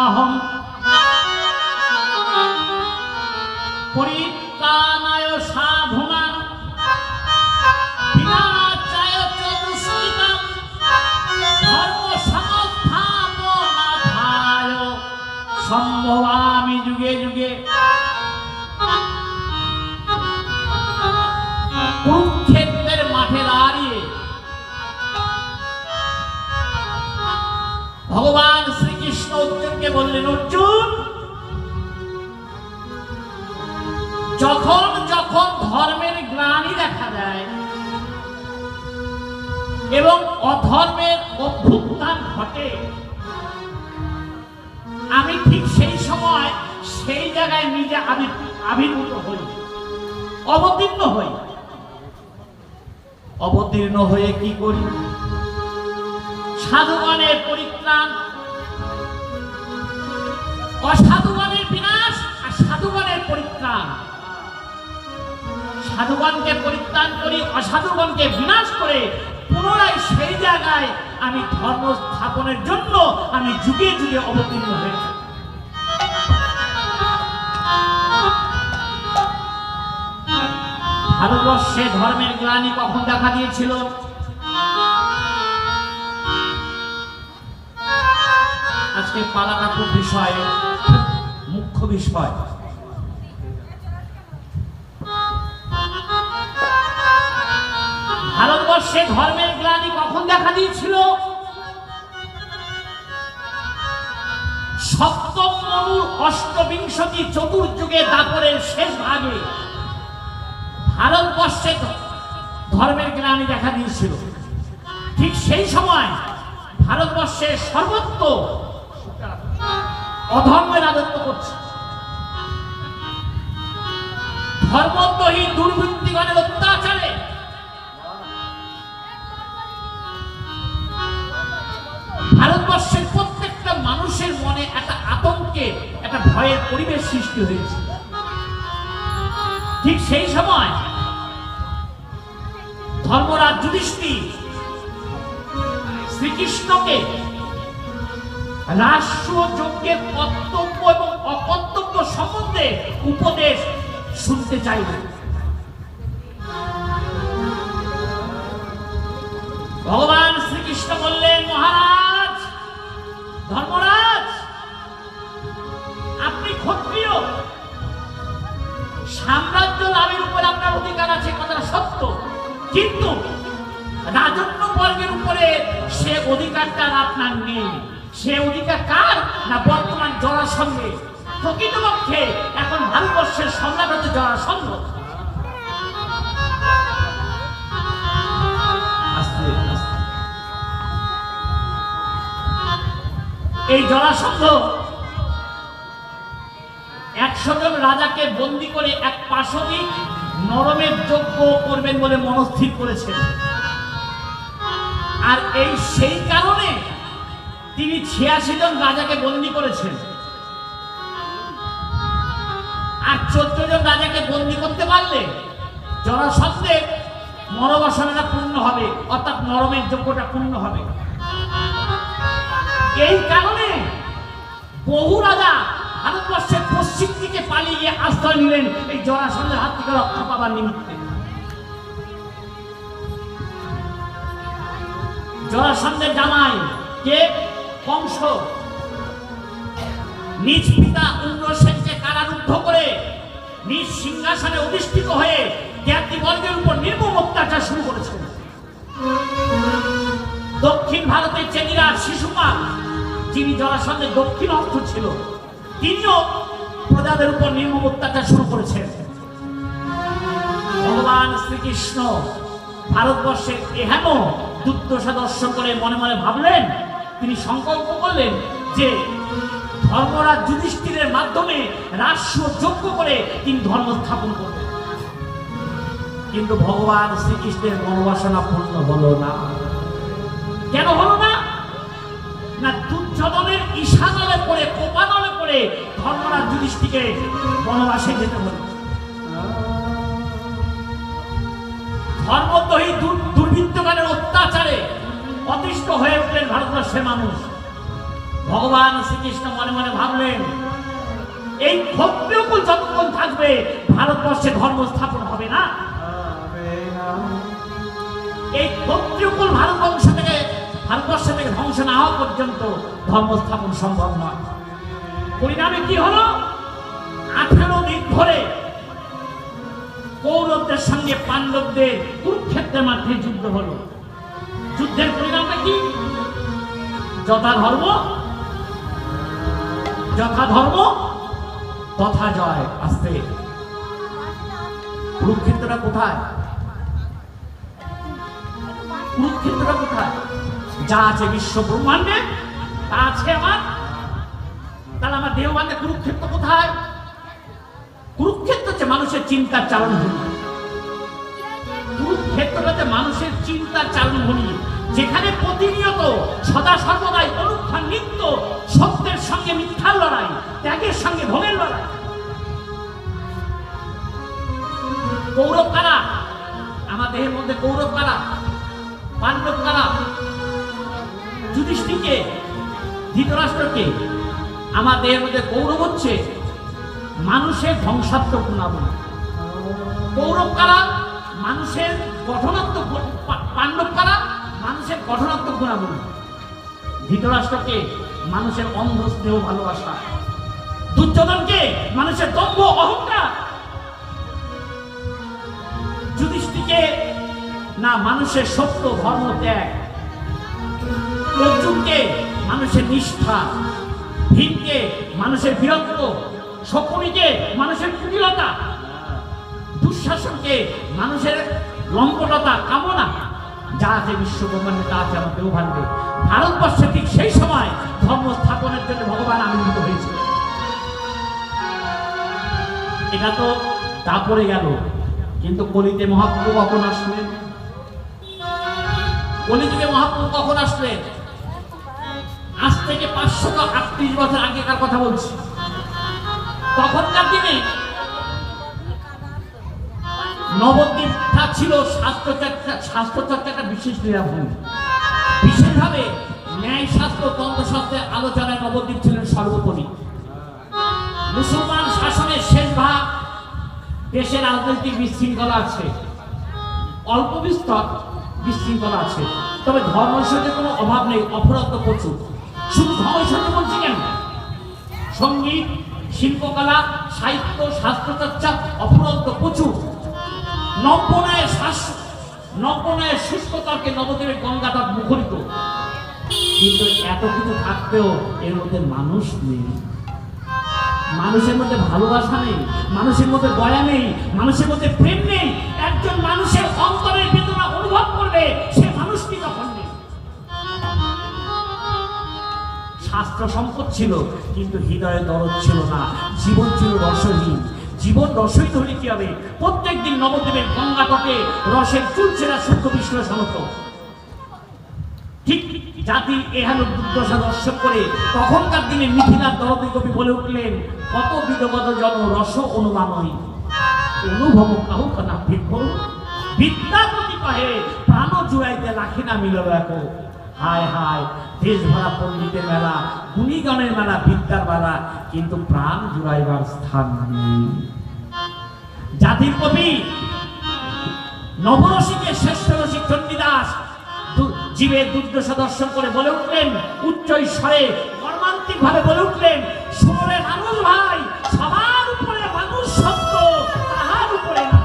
অহং পরিত্রাণায় সাধুনাং বিনাশায় চ দুষ্কৃতাং ধর্ম সংস্থাপনার্থায় সম্ভবামি যুগে যুগে। কুরুক্ষেত্রের মাঠে দাঁড়িয়ে ভগবান শ্রীকৃষ্ণ অর্জুনকে বললেন, অর্জুন, যখন যখন ধর্মের গ্লানি দেখা দেয় এবং অধর্মের অভ্যুত্থান ঘটে, আমি ঠিক সেই সময় সেই জায়গায় নিজে আবির্ভূত হই, অবতীর্ণ হই। অবতীর্ণ হয়ে কি করি? সাধুগণের পরিত্রাণ, অসাধুগণের বিনাশ আর সাধুগণের পরিত্রাণ। সাধুগণকে পরিত্রাণ করি, অসাধুগণকে বিনাশ করে পুনরায় সেই জায়গায় আমি ধর্ম স্থাপনের জন্য আমি যুগে যুগে অবতীর্ণ হয়েছি। ভারতবর্ষে ধর্মের গ্লানি কখন দেখা দিয়েছিল? আজকে পালাকাপুর বিষয় মুখ্য বিষয়। ভারতবর্ষে ধর্মের গ্লানি কখন দেখা দিয়েছিল? সপ্তম মনুর অষ্টবিংশতি চতুর্যুগে দাপরের শেষ ভাগে ভারতবর্ষে ধর্মের গ্লানি দেখা দিয়েছিল। ঠিক সেই সময় ভারতবর্ষের সর্বত্র অধর্মের রাজত্ব করছে। ধর্মদ্রোহী দুর্বৃত্তগণের অত্যাচারে ভারতবর্ষের প্রত্যেকটা মানুষের মনে একটা আতঙ্কের, একটা ভয়ের পরিবেশ সৃষ্টি হয়েছে। ঠিক সেই সময় ধর্মরাজ যুধিষ্ঠির শ্রীকৃষ্ণকে রাষ্ট্রযজ্ঞের কর্তব্য এবং অকর্তব্য সম্বন্ধে উপদেশ শুনতে চাইলেন। ভগবান শ্রীকৃষ্ণ বললেন, মহারাজ, ধর্মরাজ, আপনি ক্ষত্রিয়, সাম্রাজ্য লাভের উপরে আপনার অধিকার আছে, কথাটা সত্য, কিন্তু রাজন্য বর্গের উপরে সে অধিকারটা আপনার নেই। সে অধিকার কার? না বর্তমান জরাসন্ধের। প্রকৃতপক্ষে এখন ভারতবর্ষের সম্রাট হচ্ছে জরাসন্ধ। এই জরাসন্ধ 100 জন রাজাকে বন্দী করে এক পাশবিক নরমের যজ্ঞ করবেন বলে মনস্থির করেছেন। আর এই সেই কারণে তিনি 86 জন রাজাকে বন্দী করেছেন। আর 14 জন রাজাকে বন্দী করতে পারলে জরাসন্ধের মনোবাসনাটা পূর্ণ হবে, অর্থাৎ নরমের যজ্ঞটা পূর্ণ হবে। এই কারণে বহু রাজা ভারতবর্ষের পশ্চিম দিকে পালিয়ে গিয়ে আশ্রয় নিলেন এই জরাসন্ধের হাত থেকে রক্ষা পাবার নিমিত্তে। জরাসন্ধের জামাই কে? কংস। নিজ পিতা উগ্রসেনকে কারারুদ্ধ করে নিজ সিংহাসনে অধিষ্ঠিত হয়ে জ্ঞাতিবর্গের উপর নির্মম অত্যাচার শুরু করেছেন। দক্ষিণ ভারতের চেনিরাজ শিশুপাল, যিনি জরাসন্ধের দক্ষিণ অর্থ ছিল, তিনিও প্রজাদের উপর নির্মম অত্যাচার শুরু করেছেন। ভগবান শ্রীকৃষ্ণ ভারতবর্ষের এহেন দুর্দশা দর্শন করে মনে মনে ভাবলেন, তিনি সংকল্প করলেন যে ধর্মরাজ যুধিষ্ঠিরের মাধ্যমে রাষ্ট্র যজ্ঞ করে তিনি ধর্ম স্থাপন করবেন। কিন্তু ভগবান শ্রীকৃষ্ণের মনোবাসনা পূর্ণ হলো না। কেন হলো না? না দুর্যোধনের ঈশানলে পড়ে, কোপানলে পড়ে ধর্মরাজ যুধিষ্ঠিরকে বনবাসে যেতে হলো। ধর্মদ্রোহী দুর্বৃত্তগণের অত্যাচারে অতিষ্ঠ হয়ে উঠলেন ভারতবর্ষের মানুষ। ভগবান শ্রীকৃষ্ণ মনে মনে ভাবলেন, এই ক্ষত্রিয়কুল যতক্ষণ থাকবে ভারতবর্ষে ধর্ম স্থাপন হবে না। এই ক্ষত্রিয়কুল ভারতবর্ষ থেকে ধ্বংস না হওয়া পর্যন্ত ধর্ম স্থাপন সম্ভব নয়। পরিণামে কি হলো? 18 দিন ধরে কৌরবদের সঙ্গে পাণ্ডবদের কুরুক্ষেত্রের মাঠে যুদ্ধ হলো। যুদ্ধের পরিণামটা কি? যথা ধর্ম তথা জয়। আসতে কুরুক্ষেত্রটা কোথায়? কুরুক্ষেত্রটা কোথায়? যা আছে বিশ্ব ব্রহ্মাণ্ডে তা আছে আমার। তাহলে আমার দেহবান্ধে কুরুক্ষেত্র কোথায়? কুরুক্ষেত্র হচ্ছে মানুষের চিন্তার চালনভূমি। কুরুক্ষেত্রটা হচ্ছে মানুষের চিন্তার চালনভূমি, যেখানে প্রতিনিয়ত সদা সর্বদাই অনুক্ষণ নিত্য সত্যের সঙ্গে মিথ্যার লড়াই, ত্যাগের সঙ্গে ভোগের লড়াই। কৌরব কারা? আমার দেহের মধ্যে কৌরব কারা? পাণ্ডব কারা? যুধিষ্ঠিরকে, ধৃতরাষ্ট্রকে। আমার দেহের মধ্যে কৌরব হচ্ছে মানুষের ধ্বংসাত্মক গুণাবলী। কৌরব কারা? মানুষের গঠনাত্মক। পাণ্ডব কারা? মানুষের গঠনাত্মক গুণাবলী। ধৃতরাষ্ট্রকে মানুষের অন্ধ স্নেহ ভালোবাসা। দুর্যোধনকে মানুষের দম্ভ অহংকার। যুধিষ্ঠিরকে না মানুষের সত্য ধর্ম ত্যাগ। অর্জুনকে মানুষের নিষ্ঠা। ভীমকে মানুষের বীরত্ব। শকুনিকে মানুষের কুটিলতা। দুঃশাসনকে মানুষের লম্পটতা, কামনা। যা আছে বিশ্বব্রহ্মাণ্ডে তা আছে আমার দেহভাণ্ডে। ভারতবর্ষে ঠিক সেই সময় ধর্ম স্থাপনের জন্য ভগবান আবির্ভূত হয়েছিল। এটা তো তারপরে গেল, কিন্তু কলিতে মহাপ্রভু কখন আসলেন? কলিযুগে মহাপ্রভু কখন আসলেন? আজ থেকে 538 বছর আগেকার কথা বলছি। তখনকার দিনে নবদ্বীপটা ছিল শাস্ত্রচর্চাটা বিশেষ নিরাভূমি। বিশেষভাবে ন্যায় শাস্ত্র, তন্ত্রশাস্ত্রের আলোচনায় নবদ্বীপ ছিলেন সর্বোপরি। মুসলমান শাসনের শেষ ভাগ, দেশের রাজনৈতিক বিশৃঙ্খলা আছে, অল্প বিস্তর বিশৃঙ্খলা আছে, তবে ধর্মৈশ্বর্যের কোনো অভাব নেই, অপরাধ প্রচুর। শুধু ধর্মৈশ্বর্য বলছি কেন? সঙ্গীত, শিল্পকলা, সাহিত্য, শাস্ত্রচর্চা অপরাধ প্রচুর। নব্যনয়ের শুষ্ক তর্কে নবদ্বীপের গঙ্গাটা মুখরিত। কিন্তু এত কিছু থাকতেও এর মধ্যে মানুষ নেই। মানুষের মধ্যে ভালোবাসা নেই, মানুষের মধ্যে দয়া নেই, মানুষের মধ্যে প্রেম নেই। একজন মানুষের অন্তরের বেদনা অনুভব করবে, সে মানুষটি তখন নেই। শাস্ত্র সম্পদ ছিল, কিন্তু হৃদয়ে দরদ ছিল না, জীবন ছিল রসহীন। জীবন রসহীন হলে কি হবে? প্রত্যেকদিন নবদ্বীপের গঙ্গা তটে রসের চুলচেরা সূক্ষ্ম বিশ্লেষণ হতো। ঠিক জাতির এহেন দুর্দশা দর্শন করে তখনকার দিনে মিথিলার দরদি কবি বলে উঠলেন, কত বিদগত জন রস অনুমানই অনুভব কাহুক না ভিক্ষ বিদ্যাপতি কহে প্রাণ জুড়াইতে রাখি না মিলল এক। হায় হায়, দেশ ভরা পণ্ডিতের মেলা, গুণীগণের মেলা, বিদ্যার মেলা, কিন্তু প্রাণ জুড়াইবার স্থান নেই। জাতির কবি নবরসিকের শ্রেষ্ঠ রসিক চণ্ডীদাস জীবের দুর্দশা দর্শন করে বলে উঠলেন, উচ্চ স্বরে মর্মান্তিক ভাবে বলে উঠলেন, সুরে মানুষ ভাই, সবার উপরে মানুষ সত্য, তাহার উপরে না।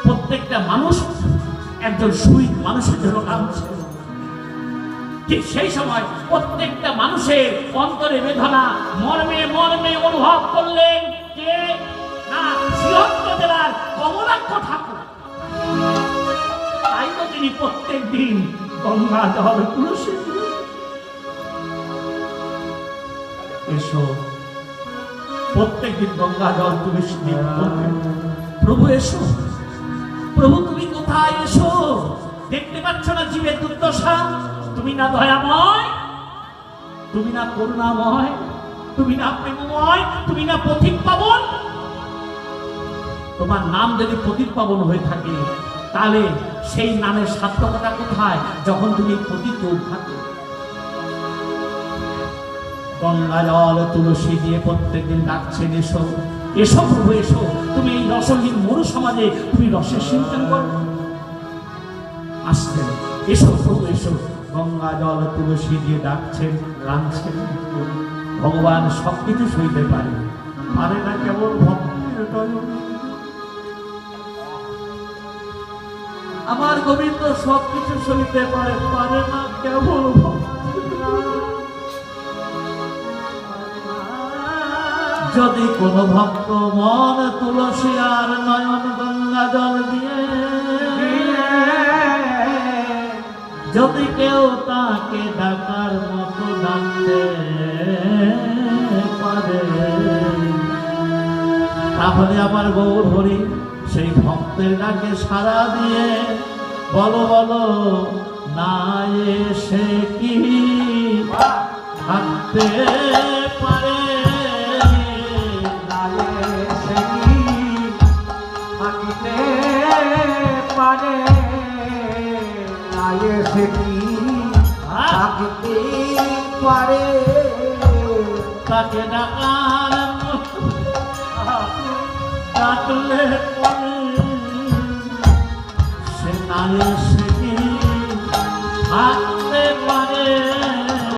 প্রত্যেকটা মানুষ একজন শহীদ মানুষের জন্য কাঁদছে। ঠিক সেই সময় প্রত্যেকটা মানুষের অন্তরে বেদনা মর্মে মর্মে অনুভব করলেন কে? না, শ্রীহট্ট জেলার কমলাক্ষ ঠাকুর। তাই তো তিনি প্রত্যেক দিন গঙ্গা জল তুলসী এসো, প্রত্যেক দিন গঙ্গা জল তুলসী প্রভু এসো, প্রভু তুমি কোথায়? এসো, দেখতে পাচ্ছ না জীবের দুর্দশা? তুমি না দয়াময়, তুমি না করুণাময়, তুমি না প্রেমময়, তুমি না পথিক পাবন? তোমার নাম যদি পতিত পাবন হয়ে থাকে, তাহলে সেই নামের সার্থকতা কোথায় যখন তুমি পতিত উদ্ধার করবে? গঙ্গা জল তুলসী দিয়ে প্রত্যেকদিন ডাকছেন, এসো এসো প্রভু এসো, তুমি এই রসহীন মরু সমাজে তুমি রসের সিঞ্চন করো। আসছেন, এসো প্রভু এসো, গঙ্গা জল তুলসী দিয়ে ডাকছেন, রাঁধছেন। ভগবান সবকিছু সইতে পারে, পারে না কেবল ভক্তির দয়া। আমার গোবিন্দ সবকিছু সইতে পারে, পারে না কেবল ভক্তির দয়া। যদি কোনো ভক্ত মন তুলসী আর নয়ন গঙ্গা জল দিয়ে যদি কেউ তাকে ডাকার মতো ডাকতে পারে, তাহলে আমার গৌর হরি সেই ভক্তের ডাকে সাড়া দিয়ে বলো বলো না এসে কি থাকতে পারে, না এসে কি থাকিতে পারে, না এসে কি থাকিতে পারে। তাকে ডাকার ডাকলে পরে সে না এসে কি থাকতে